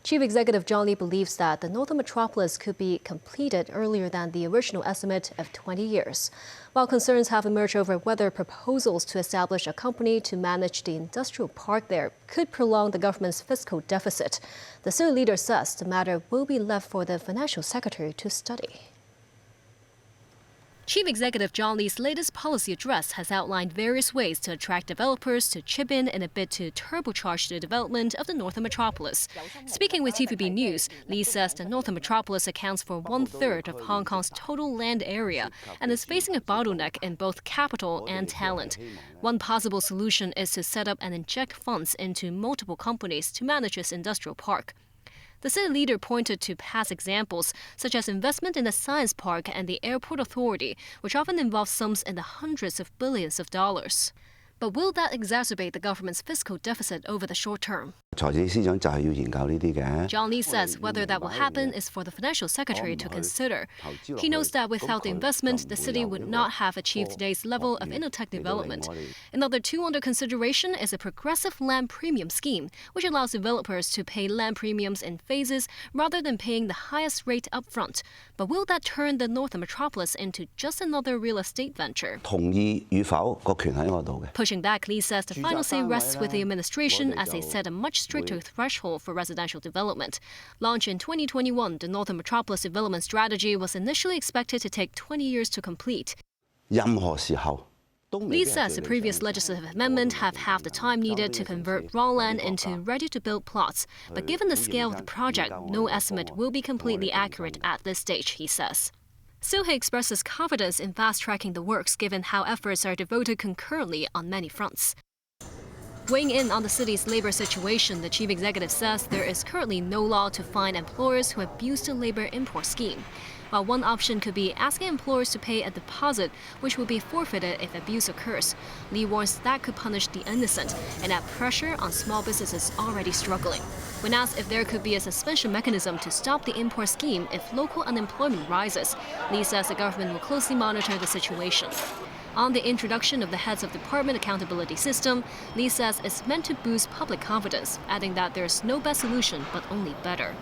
Chief Executive John Lee believes that the Northern Metropolis could be completed earlier than the original estimate of 20 years. While concerns have emerged over whether proposals to establish a company to manage the industrial park there could prolong the government's fiscal deficit, the city leader says the matter will be left for the financial secretary to study. Chief Executive John Lee's latest policy address has outlined various ways to attract developers to chip in a bid to turbocharge the development of the Northern Metropolis. Speaking with TVB News, Lee says the Northern Metropolis accounts for 1/3 of Hong Kong's total land area and is facing a bottleneck in both capital and talent. One possible solution is to set up and inject funds into multiple companies to manage its industrial park. The city leader pointed to past examples, such as investment in the Science Park and the Airport Authority, which often involve sums in the hundreds of billions of dollars. But will that exacerbate the government's fiscal deficit over the short term? John Lee says whether that will happen is for the financial secretary to consider. He knows that without the investment, the city would not have achieved today's level of inner-tech development. Another tool under consideration is a progressive land premium scheme, which allows developers to pay land premiums in phases rather than paying the highest rate upfront. But will that turn the Northern Metropolis into just another real estate venture? Pushing back, Lee says the final say rests with the administration as they set a much stricter threshold for residential development. Launched in 2021, the Northern Metropolis development strategy was initially expected to take 20 years to complete. Lee says the previous legislative amendment have half the time needed to convert raw land into ready-to-build plots. But given the scale of the project, no estimate will be completely accurate at this stage, he says. Still, he expresses confidence in fast-tracking the works given how efforts are devoted concurrently on many fronts. Weighing in on the city's labor situation, the chief executive says there is currently no law to fine employers who abuse the labor import scheme. While one option could be asking employers to pay a deposit, which will be forfeited if abuse occurs, Lee warns that could punish the innocent and add pressure on small businesses already struggling. When asked if there could be a suspension mechanism to stop the import scheme if local unemployment rises, Lee says the government will closely monitor the situation. On the introduction of the Heads of Department Accountability System, Lee says it's meant to boost public confidence, adding that there's no best solution but only better.